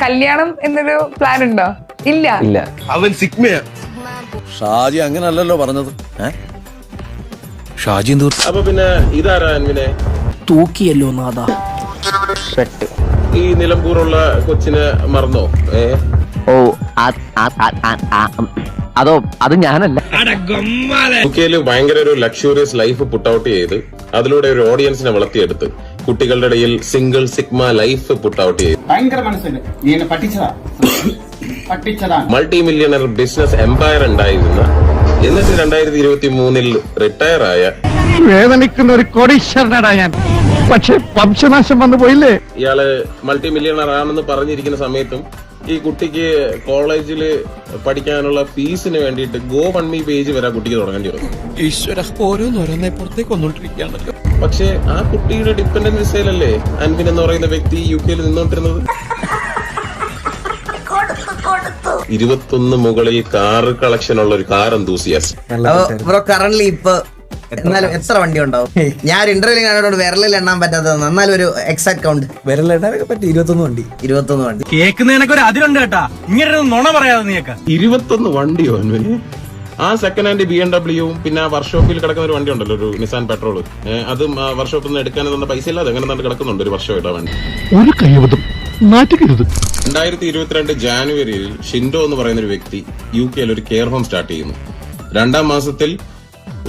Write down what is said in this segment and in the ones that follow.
കല്യാണം എന്നൊരു പ്ലാൻ ഉണ്ടോ? ഇല്ല. ഇല്ല. അവൻ സിഗ്മയാ. ഷാജി അങ്ങനല്ലല്ലോ പറഞ്ഞത്. ഷാജി എന്ത്? അപ്പൊ പിന്നെ ഇതാരാ അൻവിനെ തൂക്കിയല്ലോ നാദാ. ഈ നിലമ്പൂറുള്ള കൊച്ചിനെ മറന്നോ? ഓ അതോ അത് ഞാനല്ല. യുകെയില് ഭയങ്കര ഒരു ലക്ഷൂറിയസ് ലൈഫ് പുട്ട് ഔട്ട് ചെയ്ത് അതിലൂടെ ഒരു ഓഡിയൻസിനെ വളർത്തിയെടുത്ത് കുട്ടികളുടെ ഇടയിൽ single sigma life put out ചെയ്ത് ഭയങ്കര മനസ്സിന് നീ എന്നെ പറ്റിച്ചതാ മൾട്ടി മില്യണർ ബിസിനസ് എംപയർ ഉണ്ടായിരുന്ന എന്നിട്ട് 2023 റിട്ടയർ ആയ വേദനിക്കുന്ന ഒരു കോടീശ്വരനാടാ ഞാൻ. പക്ഷെ വംശനാശം വന്നു പോയില്ലേ. ഇയാള് മൾട്ടി മില്യണർ ആണെന്ന് പറഞ്ഞിരിക്കുന്ന സമയത്തും ഈ കുട്ടിക്ക് കോളേജിൽ പഠിക്കാനുള്ള ഫീസിന് വേണ്ടിയിട്ട് GoFundMe പേജ് വരെ കുട്ടിക്ക് തുടങ്ങേണ്ടി വന്നു. ഈശ്വര ഓരോന്നോരോന്നെ പുറത്തേക്ക് വന്നോണ്ടിരിക്കുകയാണല്ലോ. പക്ഷെ ആ കുട്ടിയുടെ ഡിപ്പെൻഡന്റ് വിസയിലല്ലേ അൻവിൻ എന്ന് പറയുന്ന വ്യക്തി UK നിന്നോണ്ടിരുന്നത്. 21 മുകളിൽ കാർ കളക്ഷൻ ഉള്ള ഒരു കാർ എന്തൂസിയാസ്റ്റ്. ബ്രോ കറന്റ് ഇപ്പൊ എന്നാലും എത്ര വണ്ടി ഉണ്ടാവും? ഞാൻ ഒരു ഇന്റർവ്യൂ കാണോട് വിരലിൽ എണ്ണാൻ പറ്റാത്തത് എന്നാലും ഒരു എക്സാക്ട് കൗണ്ട് വിരലിടാനൊക്കെ പറ്റി 21 വണ്ടി. കേൾക്കുന്നതിനൊക്കെ ഒരു അതിലുണ്ട് കേട്ടാ. ഇങ്ങനെ നുണ പറയാതെ നീക്ക 21 വണ്ടിയോ അൻവിന്? ആ സെക്കൻഡ് ഹാൻഡ് BMW പിന്നെ ആ വർക്ക്ഷോപ്പിൽ കിടക്കുന്ന ഒരു വണ്ടി ഉണ്ടല്ലോ, ഒരു നിസാൻ പെട്രോൾ. അതും വർക്ക്ഷോപ്പിൽ നിന്ന് എടുക്കാനെന്ന പൈസ ഇല്ലാതെ അങ്ങനെ കിടക്കുന്നുണ്ട് ഒരു വർഷമായിട്ട് ആ വണ്ടി. ഒരു കൈവതം നാറ്റുകരുത്. 2022 ജാനുവരിയിൽ ഷിൻഡോ എന്ന് പറയുന്ന ഒരു വ്യക്തി UK ഒരു കെയർ ഹോം സ്റ്റാർട്ട് ചെയ്യുന്നു. 2ാം മാസത്തിൽ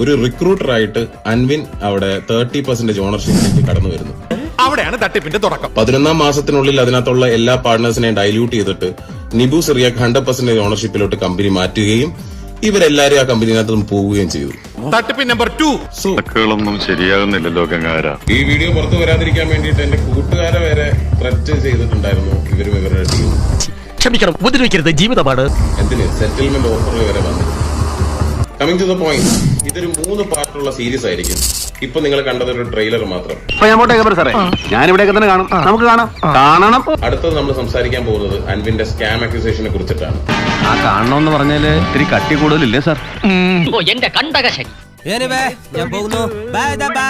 ഒരു റിക്രൂട്ടറായിട്ട് അൻവിൻ അവിടെ 30% ഓണർഷിപ്പിലേക്ക് കടന്നു വരുന്നു. അവിടെയാണ് തട്ടിപ്പിന്റെ തുടക്കം. 11ാം മാസത്തിനുള്ളിൽ അതിനകത്തുള്ള എല്ലാ പാർട്ട്നേഴ്സിനെയും ഡൈല്യൂട്ട് ചെയ്തിട്ട് നിബു സിറിയാക്ക് 100% ഓണർഷിപ്പിലോട്ട് കമ്പനി മാറ്റുകയും ഇവരെല്ലാരും ആ കമ്പനിനകത്തും പോവുകയും ചെയ്തു. തട്ടിപ്പിൻ നമ്പർ 2. മക്കളൊന്നും ശരിയാകുന്നില്ലല്ലോ ഗംഗാര. ഈ വീഡിയോ പുറത്തു വരാതിരിക്കാൻ വേണ്ടിയിട്ട് എന്റെ കൂട്ടുകാരെ വരെ ത്രെറ്റ് ചെയ്തിട്ടുണ്ടായിരുന്നു ഇവരുടെ ടീം. ക്ഷമിക്കണം, ഉപദ്രവിക്കരുത്, ജീവിതമാണ്. എന്തിന് സെറ്റിൽമെന്റ് ഓഫർ വരെ വന്നു. കമ്മിങ് ടു ദ പോയിന്റ്, ഇതൊരു 3 പാർട്ടുള്ള സീരീസ് ആയിരിക്കും. ഇപ്പൊ നിങ്ങൾ കണ്ടത് ഒരു ട്രെയിലർ മാത്രം. ഞാനിവിടെയൊക്കെ തന്നെ കാണും. നമുക്ക് കാണണം. അടുത്തത് നമ്മൾ സംസാരിക്കാൻ പോകുന്നത് അൻവിന്റെ സ്കാം അക്യൂസേഷനെ കുറിച്ചിട്ടാണ്. ആ കാണണമെന്ന് പറഞ്ഞാല് ഇത്തിരി കട്ടി കൂടുതലില്ലേ സാർ? എന്റെ കണ്ടക ശരി. ഞാൻ പോകുന്നു. Bye bye.